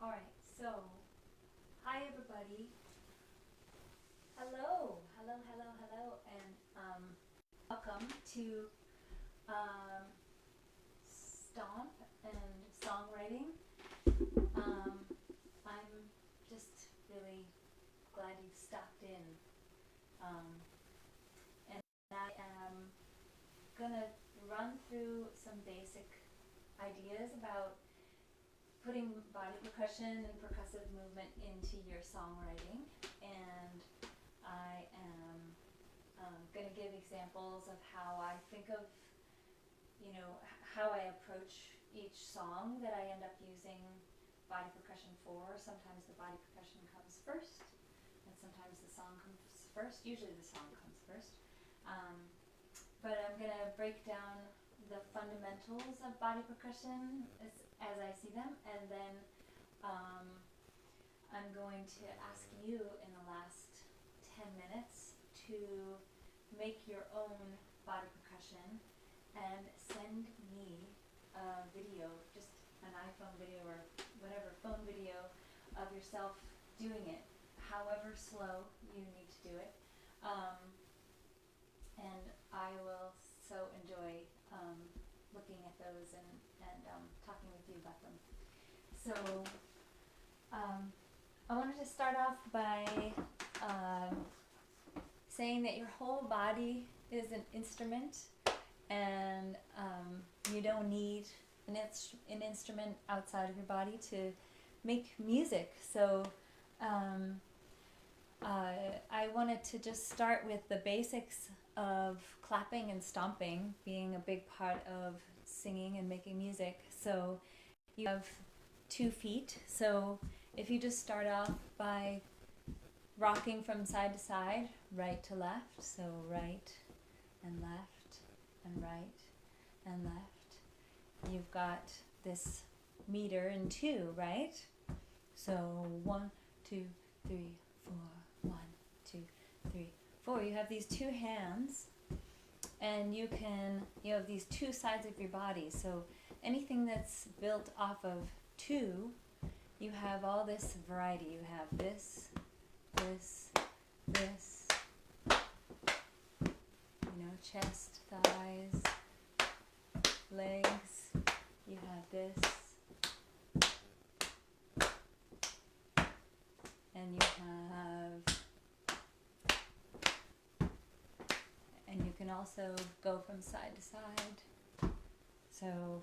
Alright, so, hi everybody. Hello, and welcome to Stomp and Songwriting. I'm just really glad you stopped in. And I am gonna run through some basic ideas about putting body percussion and percussive movement into your songwriting, and I am going to give examples of how I think of, how I approach each song that I end up using body percussion for. Sometimes the body percussion comes first, and sometimes the song comes first. Usually the song comes first. But I'm going to break down the fundamentals of body percussion as I see them, and then I'm going to ask you in the last 10 minutes to make your own body percussion and send me a video, just an iPhone video or whatever, phone video of yourself doing it, however slow you need to do it. And I will so enjoy looking at those and talking with you about them. So I wanted to start off by saying that your whole body is an instrument, and you don't need an instrument outside of your body to make music. So I wanted to just start with the basics of clapping and stomping being a big part of singing and making music. So you have 2 feet. So if you just start off by rocking from side to side, right to left, so right and left and right and left, you've got this meter in 2, right? So 1, 2, 3, 4, 1, 2, 3, 4. You have these 2 hands, and you have these 2 sides of your body. So anything that's built off of 2, you have all this variety. You have this, chest, thighs, legs. You have this, and you can also go from side to side. So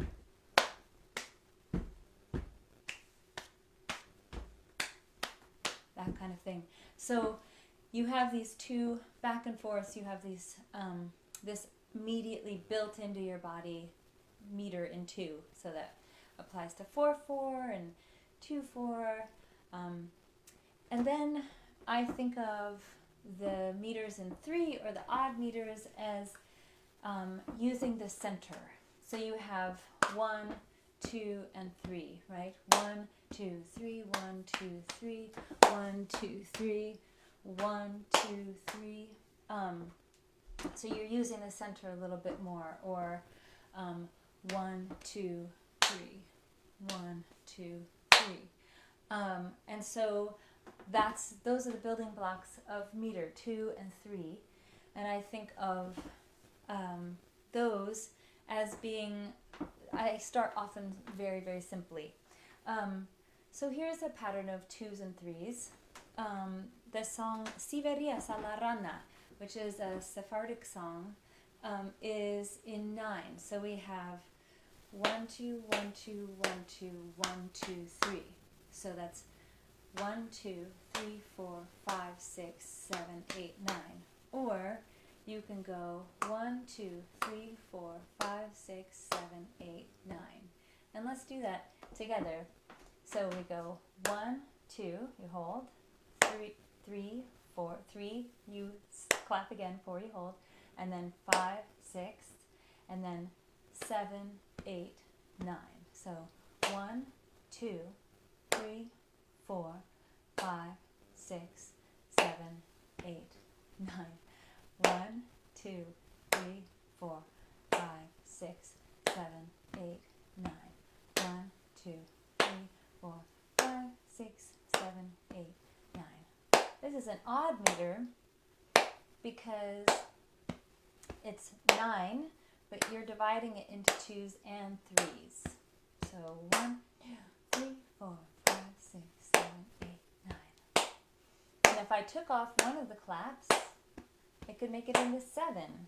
that kind of thing. So you have these 2 back and forths. You have these this immediately built into your body meter in 2. So that applies to 4/4 and 2/4. And then I think of the meters in 3, or the odd meters, as using the center. So you have 1, 2, and 3, right? 1, 2, 3, 1, 2, 3, 1, 2, 3, 1, 2, 3. So you're using the center a little bit more, or 1, 2, 3, 1, 2, 3. And so those are the building blocks of meter 2 and 3, and I think of those as being. I start often very, very simply. So here's a pattern of 2s and 3s. The song Si Verías a la Rana, which is a Sephardic song, is in 9. So we have 1, 2, 1, 2, 1, 2, 1, 2, 3. So that's 1, 2, 3, 4, 5, 6, 7, 8, 9. Or you can go 1, 2, 3, 4, 5, 6, 7, 8, 9. And let's do that together. So we go 1, 2, you hold, 3, 4, 3, you clap again, 4, you hold, and then 5, 6, and then 7, 8, 9. So 1, 2, 3, 4, 5, 6, 7, 8, 9. 1, 2, 3, 4, 5, 6, 7, 8, 9. 1, 2, 3, 4, 5, is an odd meter because it's 9, but you're dividing it into 2s and 3s. So 1, 2, 3, 4, 5, 6, 7, 8, 9. And if I took off one of the claps, I could make it into 7.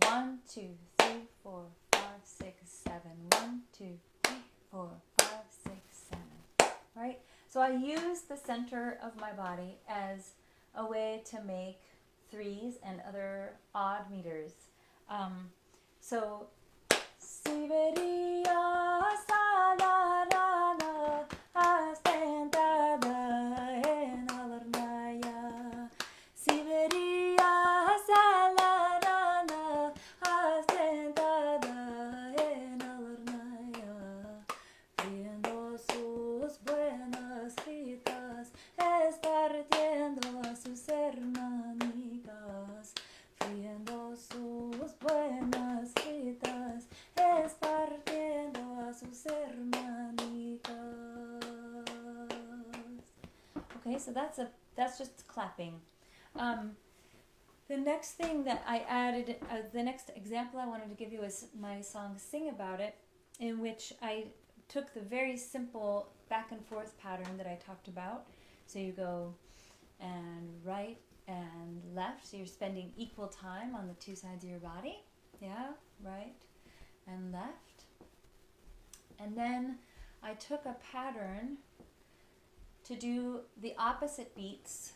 1, 2, 3, 4, 5, 6, 7. 1, 2, 3, 4, 5, 6, 7. Right? So I use the center of my body as a way to make 3s and other odd meters. So Siberia salarana astentada en alarnaya. Siberia salarana astentada en alarnaya. Viendo sus buenas citas, esparciendo a sus hermanitas. Viendo sus buenas citas, esparciendo a sus hermanitas. Okay, so that's just clapping. The next thing that I added, the next example I wanted to give you is my song Sing About It, in which I took the very simple back and forth pattern that I talked about. So you go and right and left, so you're spending equal time on the two sides of your body. Yeah, right and left. And then I took a pattern to do the opposite beats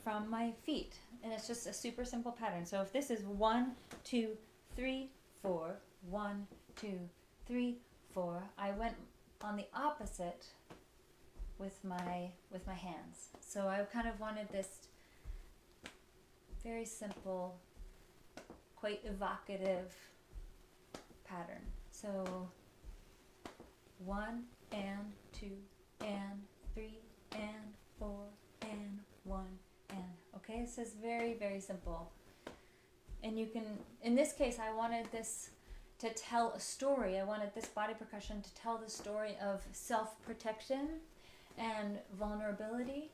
from my feet. And it's just a super simple pattern. So if this is 1, 2, 3, 4, 1, 2, 3, 4, I went on the opposite with my hands. So I kind of wanted this very simple, quite evocative pattern. So 1 and 2 and 3 and 4 and 1 and. Okay, this is very, very simple. And you can, in this case, I wanted this to tell a story. I wanted this body percussion to tell the story of self-protection and vulnerability.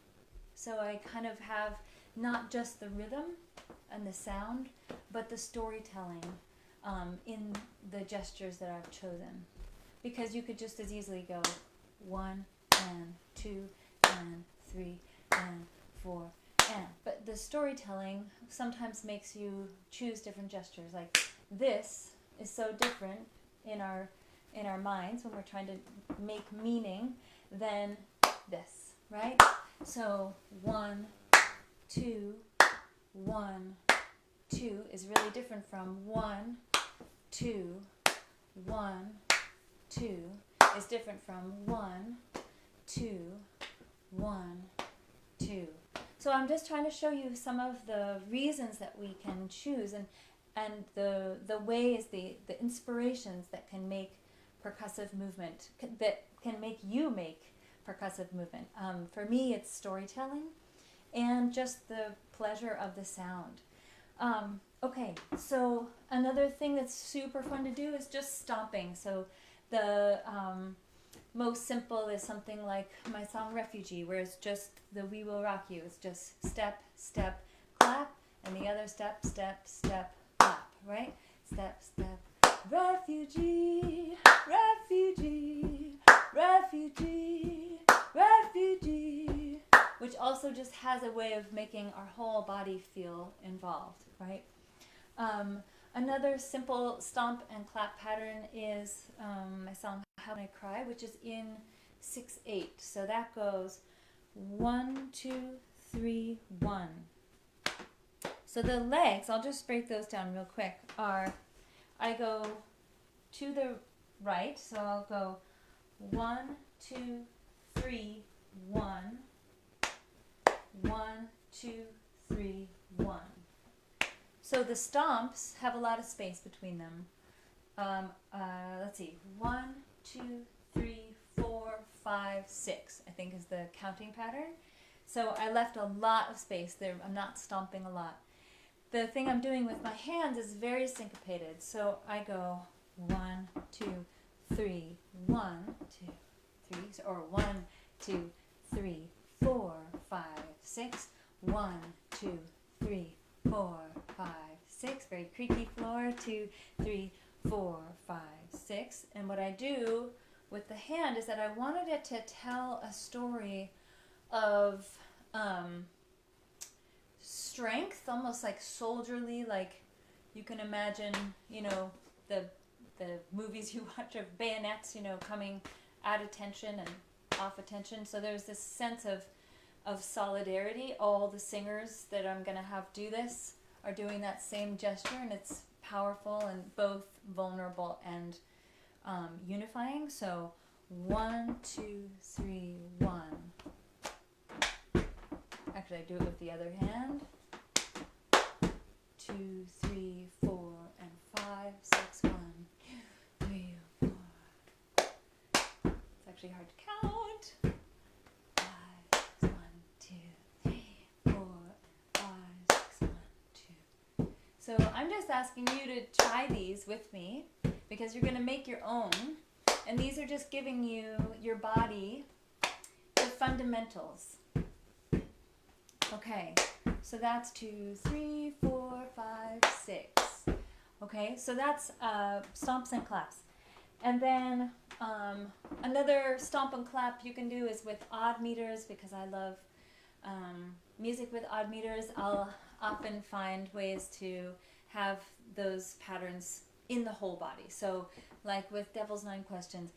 So I kind of have not just the rhythm and the sound, but the storytelling in the gestures that I've chosen. Because you could just as easily go 1 and 2 and 3 and 4 and. But the storytelling sometimes makes you choose different gestures. Like this is so different in our minds when we're trying to make meaning than this, right? So 1, 2, 1, 2 is really different from 1, 2, 1, 2 is different from 1, 2, 1, 2. So I'm just trying to show you some of the reasons that we can choose and the ways, the inspirations that can make percussive movement, that can make you make percussive movement. For me, it's storytelling and just the pleasure of the sound. Okay, so another thing that's super fun to do is just stomping. So the most simple is something like my song Refugee, where it's just the We Will Rock You. It's just step, step, clap, and the other step, step, step, clap, right? Step, step, refugee, refugee, refugee, refugee, which also just has a way of making our whole body feel involved, right? Another simple stomp and clap pattern is my song How Can I Cry, which is in 6/8. So that goes 1, 2, 3, 1. So the legs, I'll just break those down real quick, are I go to the right, so I'll go 1, 2, 3, 1, 1, 2, 3, 1. So the stomps have a lot of space between them. Let's see, 1, 2, 3, 4, 5, 6, I think is the counting pattern. So I left a lot of space there. I'm not stomping a lot. The thing I'm doing with my hands is very syncopated. So I go 1, 2, 3, 1, 2, 3, or 1, 2, 3, 4, 5, 6. 1, 2, 3, 4, 5, 6. Very creaky floor. 2, 3, 4, 5, 6. And what I do with the hand is that I wanted it to tell a story of strength, almost like soldierly, like you can imagine, you know, the movies you watch of bayonets, you know, coming at attention and off attention. So there's this sense of solidarity. All the singers that I'm going to have do this are doing that same gesture, and it's powerful and both vulnerable and unifying. So 1, 2, 3, 1. Actually, I do it with the other hand. 2, 3, 4, and 5, 6. 1, 2, 3, 4. It's actually hard to count. 5, 6, 1, 2, 3, 4, 5, 6, 1, 2. So I'm just asking you to try these with me because you're going to make your own. And these are just giving you, your body, the fundamentals. Okay, so that's 2, 3, 4, 5, 6. Okay, so that's stomps and claps. And then another stomp and clap you can do is with odd meters, because I love music with odd meters. I'll often find ways to have those patterns in the whole body. So like with Devil's 9 Questions,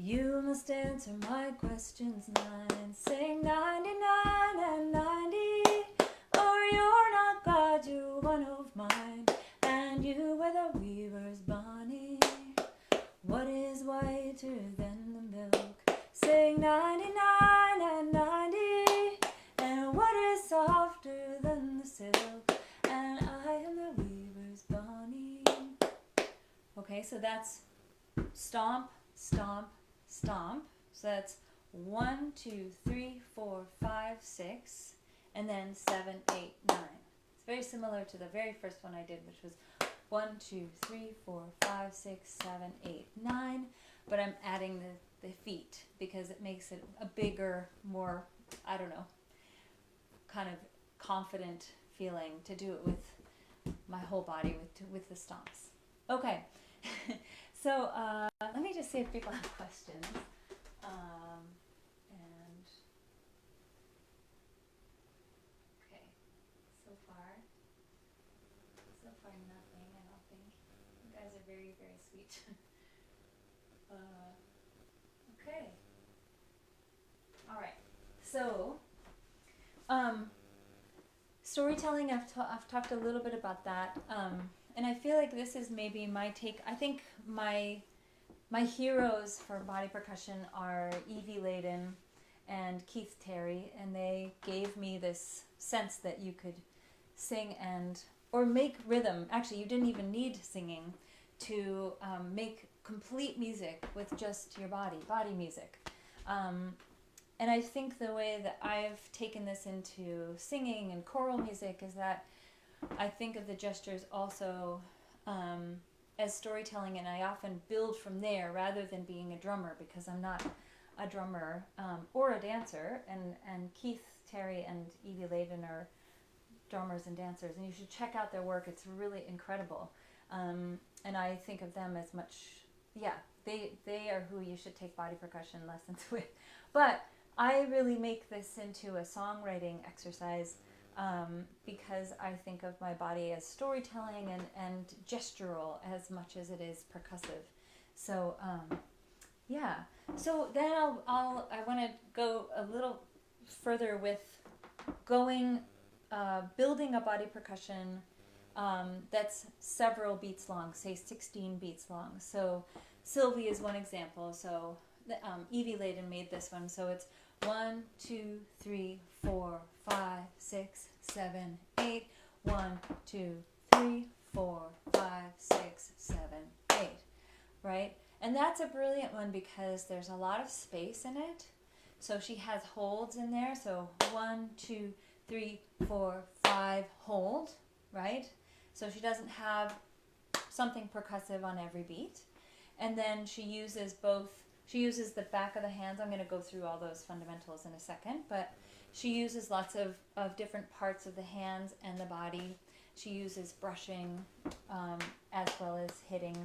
you must answer my questions 9, sing 99 and 90, or you're not God, you're one of mine, and you were the weaver's Bonnie. What is whiter than the milk? Sing 99 and 90, and what is softer than the silk? And I am the weaver's Bonnie. Okay, so that's stomp, stomp, stomp. So that's 1, 2, 3, 4, 5, 6, and then 7, 8, 9. It's very similar to the very first one I did, which was 1, 2, 3, 4, 5, 6, 7, 8, 9. But I'm adding the feet because it makes it a bigger, more, I don't know, kind of confident feeling to do it with my whole body with the stomps. Okay. So let me just see if people have questions. And okay, so far nothing. I don't think. You guys are very, very sweet. Okay. All right. So storytelling. I've talked a little bit about that. And I feel like this is maybe my take. I think my heroes for body percussion are Evie Layden and Keith Terry, and they gave me this sense that you could sing or make rhythm. Actually, you didn't even need singing to make complete music with just your body music. And I think the way that I've taken this into singing and choral music is that I think of the gestures also as storytelling, and I often build from there rather than being a drummer, because I'm not a drummer or a dancer, and Keith Terry and Evie Layden are drummers and dancers, and you should check out their work. It's really incredible. And I think of them as much, they are who you should take body percussion lessons with. But I really make this into a songwriting exercise because I think of my body as storytelling and gestural as much as it is percussive. So so then I want to go a little further with building a body percussion that's several beats long, say 16 beats long. So Sylvie is one example. So Evie Layden made this one. So it's 1, 2, 3, 4, 5, 6, 7, 8. 1, 2, 3, 4, 5, 6, 7, 8. Right? And that's a brilliant one because there's a lot of space in it. So she has holds in there. So 1, 2, 3, 4, 5, hold. Right? So she doesn't have something percussive on every beat. And then she uses the back of the hands. I'm going to go through all those fundamentals in a second, but She uses lots of different parts of the hands and the body. She uses brushing as well as hitting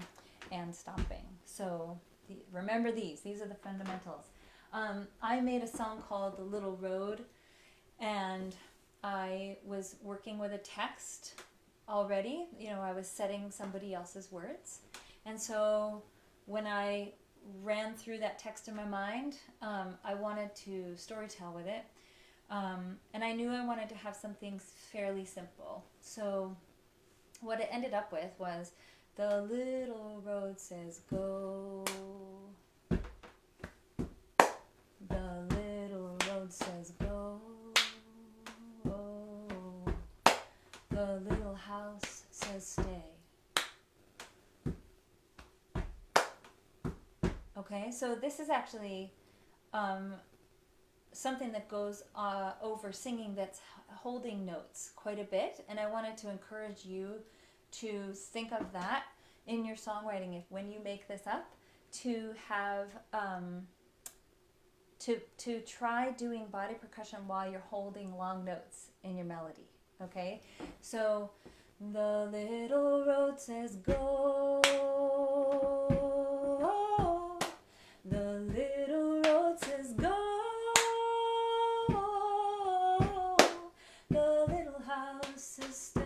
and stomping. So remember these are the fundamentals. I made a song called The Little Road, and I was working with a text already. I was setting somebody else's words. And so when I ran through that text in my mind, I wanted to storytell with it. And I knew I wanted to have something fairly simple. So what it ended up with was, the little road says go. The little road says go. The little house says stay. Okay, so this is actually something that goes over singing that's holding notes quite a bit, and I wanted to encourage you to think of that in your songwriting when you make this up, to have to try doing body percussion while you're holding long notes in your melody. Okay, so the little road says go. The little road says go. The little house says stay.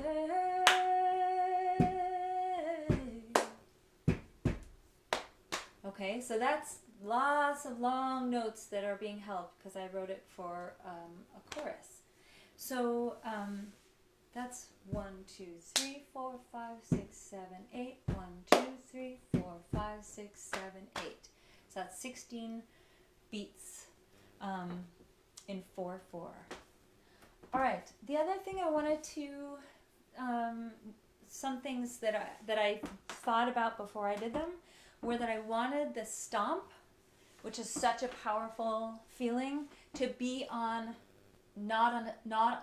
Okay, so that's lots of long notes that are being held because I wrote it for a chorus. So that's 1, 2, 3, 4, 5, 6, 7, 8. 1, 2, 3, 4, 5, 6, 7, 8. So that's 16 beats in 4/4. All right. The other thing I wanted to, some things that I thought about before I did them, were that I wanted the stomp, which is such a powerful feeling, to be on not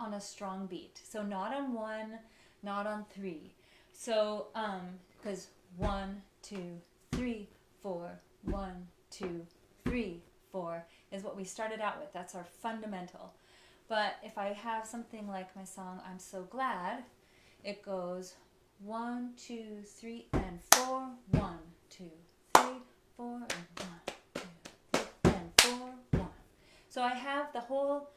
on a strong beat. So not on 1, not on 3. So because 1, 2, 3, 4, 1, 2, 3, 4 is what we started out with. That's our fundamental. But if I have something like my song I'm So Glad, it goes 1, 2, 3, and 4. 1, 2, 3, 4, and 1, 2, 3, and 4, 1. So I have the whole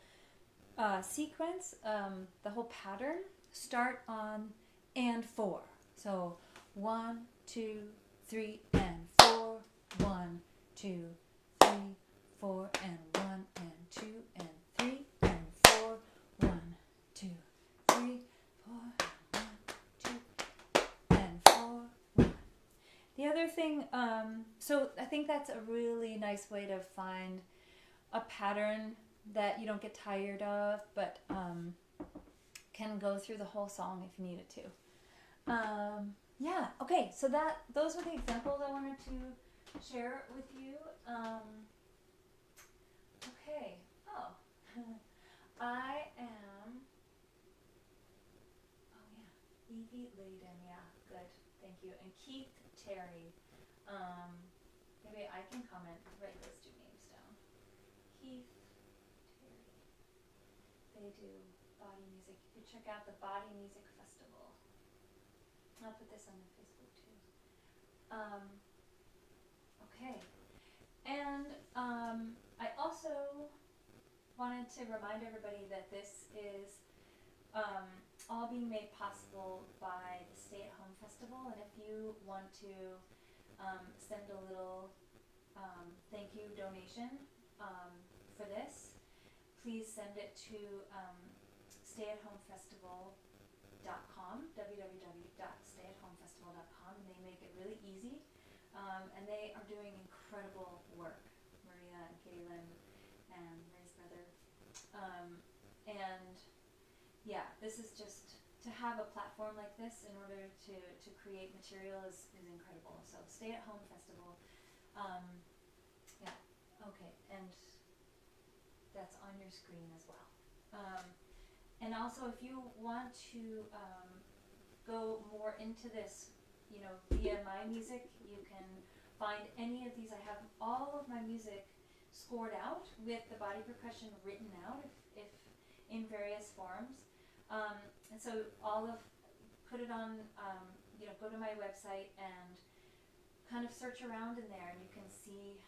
sequence, the whole pattern start on and 4. So 1, 2, 3, and 4. 1, 2, 3, 4, and 1, and 2, and 3, and 4. 1, 2, 3, 4, 1, 2, and 4. 1. The other thing, so I think that's a really nice way to find a pattern that you don't get tired of, but can go through the whole song if you need it to. Yeah, okay, so those were the examples I wanted to share with you. Okay, I am, Evie Layden, yeah, good, thank you. And Keith Terry, maybe I can comment, write those two names down. Keith Terry, they do body music. You could check out the Body Music Festival. I'll put this on the Facebook too. Okay, and I also wanted to remind everybody that this is all being made possible by the Stay-at-Home Festival, and if you want to send a little thank you donation for this, please send it to stayatHomeFestival.com, www.stayatHomeFestival.com, and they make it really easy, and they are doing incredible work, Maria and Kaylin and Ray's brother, and yeah, this is just to have a platform like this in order to create material is incredible. So Stay at Home Festival, yeah, okay, and that's on your screen as well. And also, if you want to go more into this, via my music, you can find any of these. I have all of my music scored out with the body percussion written out. If in various forms. And so put it on, go to my website and kind of search around in there, and you can see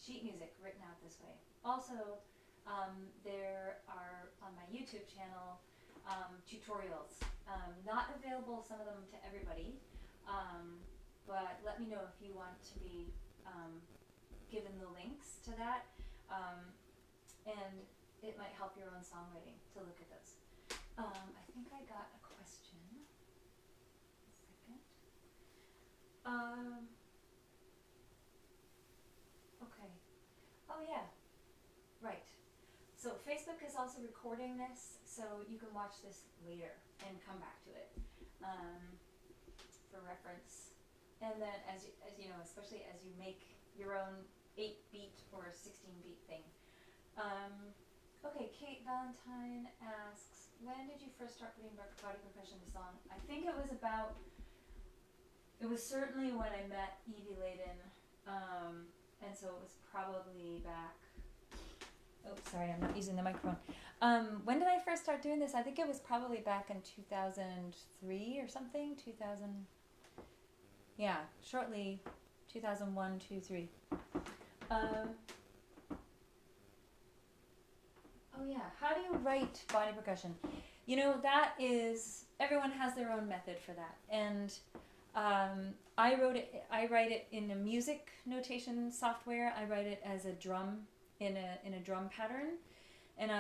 sheet music written out this way. Also, there are on my YouTube channel tutorials. Not available, some of them, to everybody, but let me know if you want to be given the links to that, and it might help your own songwriting to look at those. I think I got a question. A second. Okay. Oh yeah, right. So Facebook is also recording this, so you can watch this later and come back to it for reference. And then as you know, especially as you make your own 8-beat or 16-beat thing. Okay, Kate Valentine asks, when did you first start putting body percussion to song? I think it was certainly when I met Evie Layden, and so it was probably back, oh sorry, I'm not using the microphone. When did I first start doing this? I think it was probably back in 2003 or something, shortly 2001, 2, 3. Oh yeah, how do you write body percussion? You know, that is, everyone has their own method for that. And I write it in a music notation software. I write it as a drum, in a drum pattern. And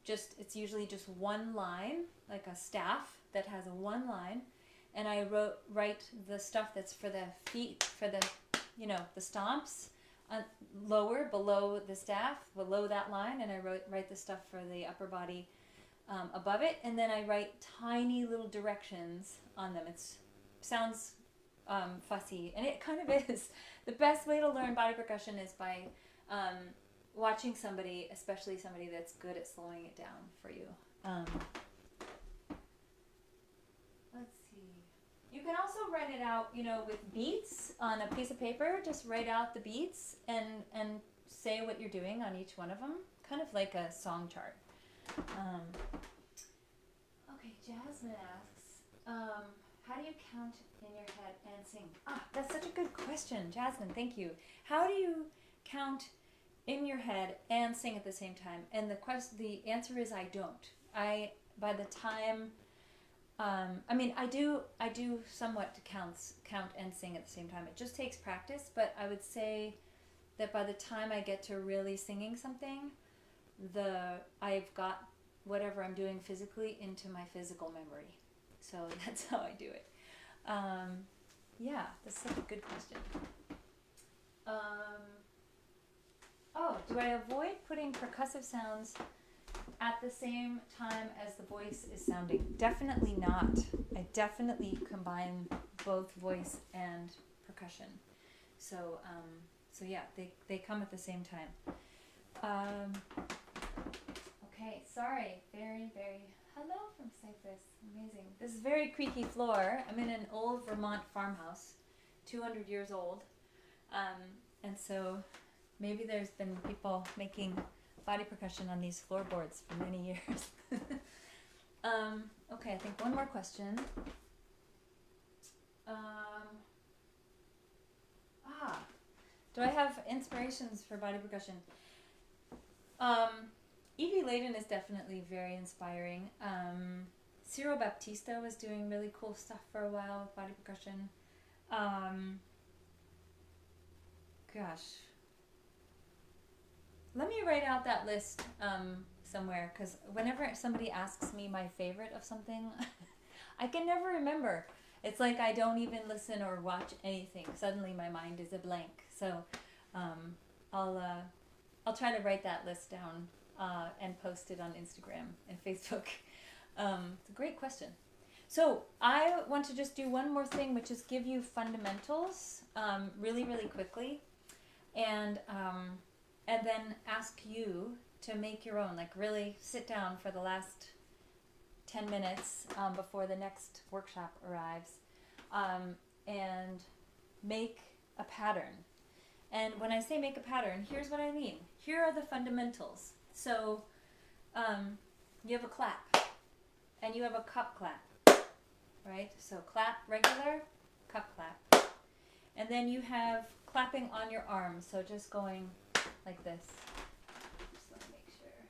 it's usually just one line, like a staff that has a one line. And I write the stuff that's for the feet, for the, the stomps, lower, below the staff, below that line, and I write the stuff for the upper body above it, and then I write tiny little directions on them. It sounds fussy, and it kind of is. The best way to learn body percussion is by watching somebody, especially somebody that's good at slowing it down for you. Let's see. You can also write it out, with beats on a piece of paper. Just write out the beats and say what you're doing on each one of them, kind of like a song chart. Okay, Jasmine asks, how do you count in your head and sing? That's such a good question, Jasmine. Thank you. How do you count in your head and sing at the same time? And the answer is I don't. By the time. I do somewhat to count and sing at the same time. It just takes practice, but I would say that by the time I get to really singing something, I've got whatever I'm doing physically into my physical memory. So that's how I do it. That's such a good question. Do I avoid putting percussive sounds at the same time as the voice is sounding? Definitely not. I definitely combine both voice and percussion. So they come at the same time. Okay, sorry. Very, very, hello from Cyprus. Amazing. This is very creaky floor. I'm in an old Vermont farmhouse, 200 years old. And so maybe there's been people making body percussion on these floorboards for many years. Okay, I think one more question. Do I have inspirations for body percussion? Evie Layden is definitely very inspiring. Ciro Baptista was doing really cool stuff for a while with body percussion. Let me write out that list somewhere, because whenever somebody asks me my favorite of something, I can never remember. It's like I don't even listen or watch anything. Suddenly my mind is a blank. So I'll try to write that list down and post it on Instagram and Facebook. It's a great question. So I want to just do one more thing, which is give you fundamentals really, really quickly. And then ask you to make your own, like really sit down for the last 10 minutes before the next workshop arrives and make a pattern. And when I say make a pattern, here's what I mean. Here are the fundamentals. So you have a clap, and you have a cup clap, right? So clap regular, cup clap. And then you have clapping on your arms, so just going like this. Just want to make sure.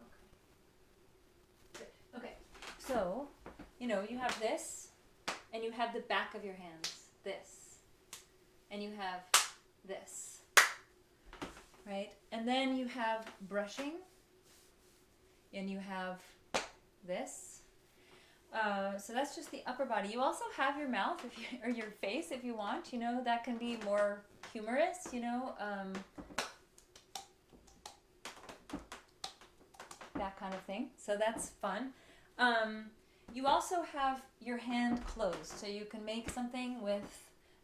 Okay. Good. Okay. So, you know, you have this, and you have the back of your hands, this. And you have this, right? And then you have brushing, and you have this. So that's just the upper body. You also have your mouth or your face if you want, you know, that can be more humorous, you know, that kind of thing. So that's fun. You also have your hand closed, so you can make something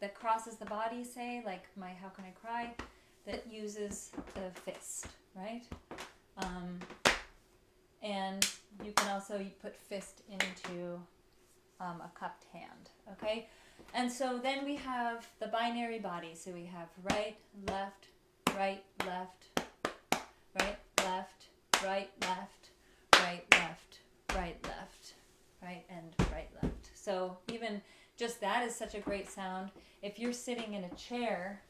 that crosses the body, say, like my How Can I Cry, that uses the fist, right? And you can also put fist into a cupped hand, okay? And so then we have the binary body. So we have right, left, right, left, right, left, right, left, right, left, right, left, right, and right, left. So even just that is such a great sound. If you're sitting in a chair,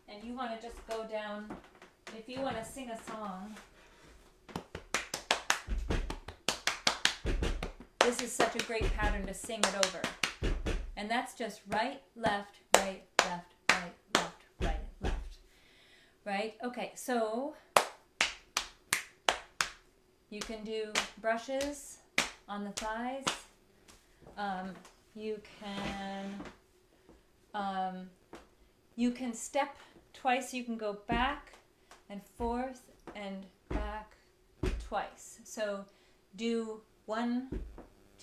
and you want to just go down, if you want to sing a song, this is such a great pattern to sing it over. And that's just right, left, right, left, right, left, right, left. Right? Okay, so you can do brushes on the thighs. You can step twice. You can go back and forth and back twice. So do 1,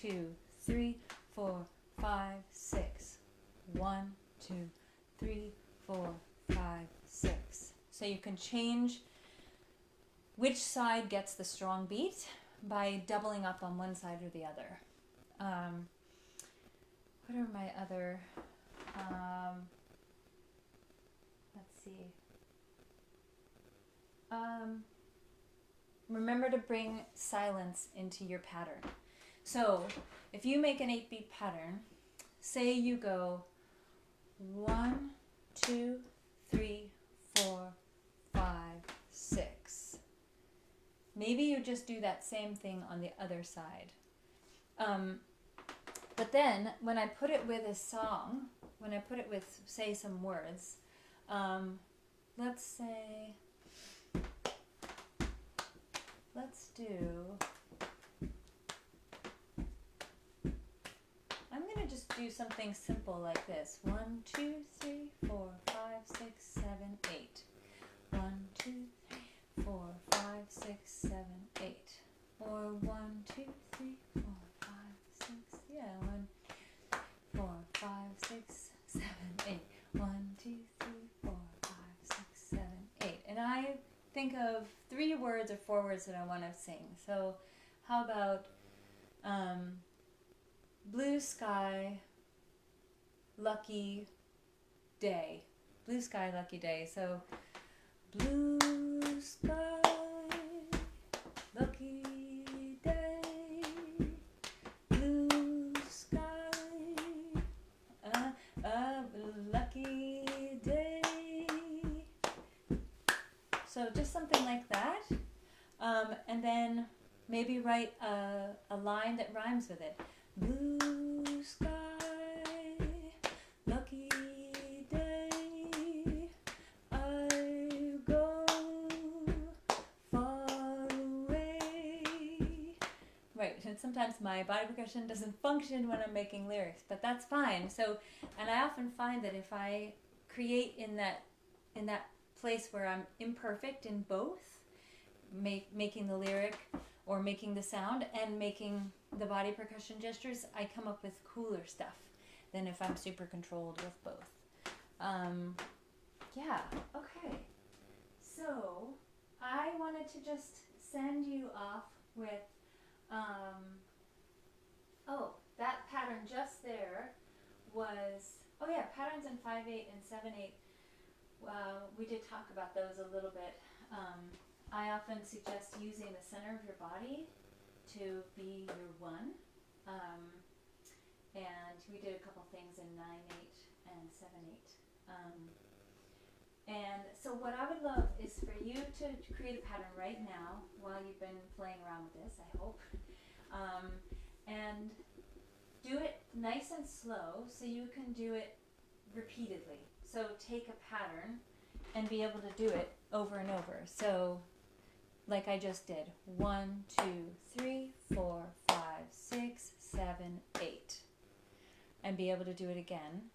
2, 3, 4, 5, 6. 1, 2, 3, 4, 5, 6. So you can change which side gets the strong beat by doubling up on one side or the other. What are my other? Let's see. Remember to bring silence into your pattern. So if you make an 8-beat pattern, say you go 1, 2, 3, 4, 5, 6. Maybe you just do that same thing on the other side. But then when I put it with a song, when I put it with, say, some words, let's do, I'm going to just do something simple like this. 1, 2, 3, 4, 5, 6, 7, 8. 1, 2, 3, 4, 5, 6, 7, 8. Or 1, 2, 3, 4, 5, 6, yeah, 1, 4, 5, 6, 7, 8. 1, 2, 3, 4, 5, 6, 7, 8. And I think of 3 words or 4 words that I want to sing. So how about blue sky, lucky day. Blue sky, lucky day. So blue sky, lucky day. Blue sky, lucky day. So just something like that. And then maybe write a line that rhymes with it. Blue sky, lucky day, I go far away. Right, and sometimes my body percussion doesn't function when I'm making lyrics, but that's fine. So, and I often find that if I create in that place where I'm imperfect in both, making the lyric or making the sound and making the body percussion gestures, I come up with cooler stuff than if I'm super controlled with both. Yeah, okay. So I wanted to just send you off with, that pattern just there was, patterns in 5/8 and 7/8. We did talk about those a little bit. I often suggest using the center of your body to be your one. And we did a couple things in 9/8 and 7/8. And so what I would love is for you to create a pattern right now while you've been playing around with this, I hope. And do it nice and slow so you can do it repeatedly. So take a pattern and be able to do it over and over. So like I just did, 1, 2, 3, 4, 5, 6, 7, 8. And be able to do it again.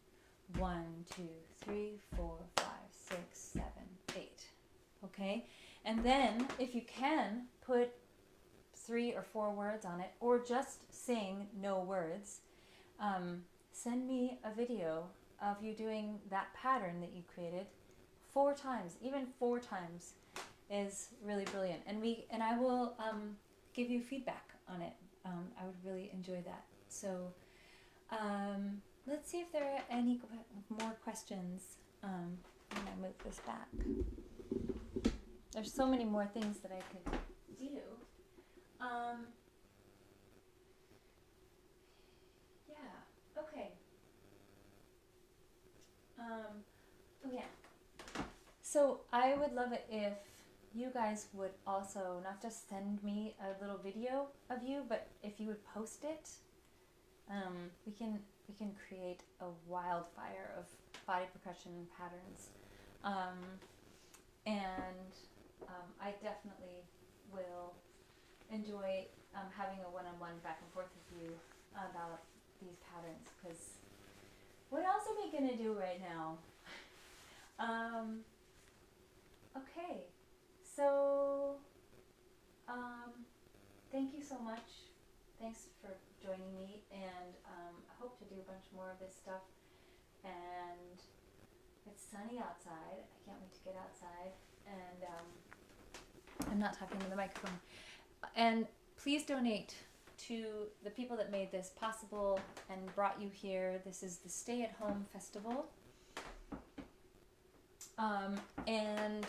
1, 2, 3, 4, 5, 6, 7, 8. Okay? And then, if you can, put 3 or 4 words on it, or just sing no words. Send me a video of you doing that pattern that you created 4 times. Even 4 times is really brilliant. And I will give you feedback on it. I would really enjoy that. So let's see if there are any more questions. I'm going to move this back. There's so many more things that I could do. Yeah, okay. Oh yeah. So I would love it if you guys would also not just send me a little video of you, but if you would post it. We can create a wildfire of body percussion patterns, and I definitely will enjoy having a one-on-one back and forth with you about these patterns, because what else am I going to do right now? Okay, so thank you so much. Thanks for joining me, and I hope to do a bunch more of this stuff. And it's sunny outside. I can't wait to get outside. And I'm not talking to the microphone. And please donate to the people that made this possible and brought you here. This is the Stay at Home Festival. And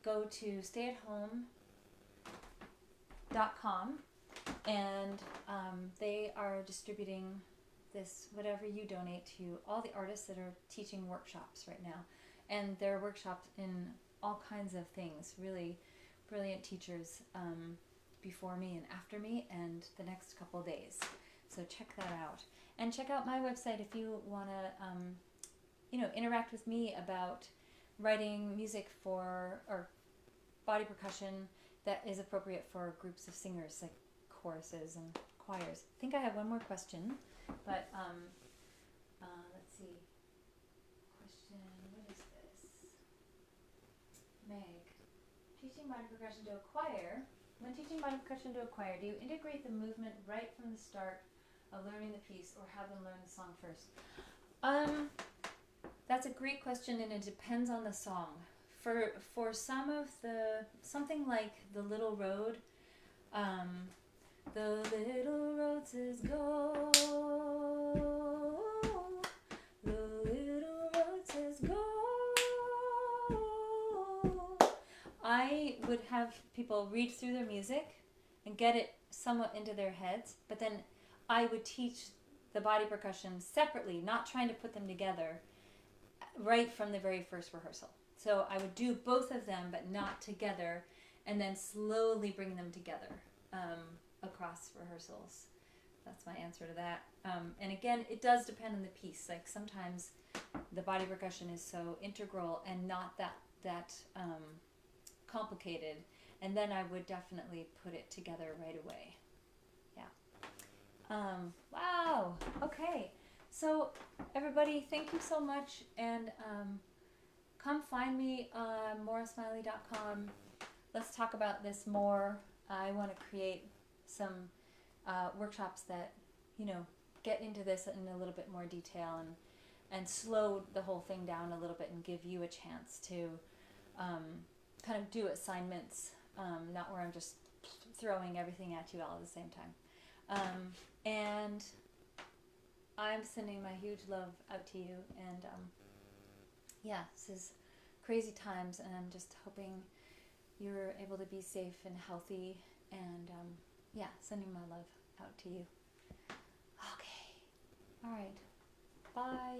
go to stayathome.com. And they are distributing this, whatever you donate, to all the artists that are teaching workshops right now. And there are workshops in all kinds of things, really brilliant teachers before me and after me, and the next couple of days. So check that out. And check out my website if you want to interact with me about writing music for, or body percussion that is appropriate for groups of singers, like choruses and choirs. I think I have one more question, but let's see. Question, what is this? Meg, teaching body percussion to a choir. When teaching body percussion to a choir, do you integrate the movement right from the start of learning the piece, or have them learn the song first? That's a great question, and it depends on the song. For some of something like The Little Road, the little road says go, the little road says go. I would have people read through their music and get it somewhat into their heads, but then I would teach the body percussion separately, not trying to put them together right from the very first rehearsal. So I would do both of them, but not together, and then slowly bring them together across rehearsals. That's my answer to that. And again, it does depend on the piece. Like sometimes the body percussion is so integral and not that complicated, and then I would definitely put it together right away. Yeah. Wow. Okay. So everybody, thank you so much, and come find me on moirasmiley.com. Let's talk about this more. I want to create some workshops that, get into this in a little bit more detail and slow the whole thing down a little bit and give you a chance to kind of do assignments, not where I'm just throwing everything at you all at the same time. And I'm sending my huge love out to you, and this is crazy times, and I'm just hoping you're able to be safe and healthy, and yeah, sending my love out to you. Okay. All right. Bye.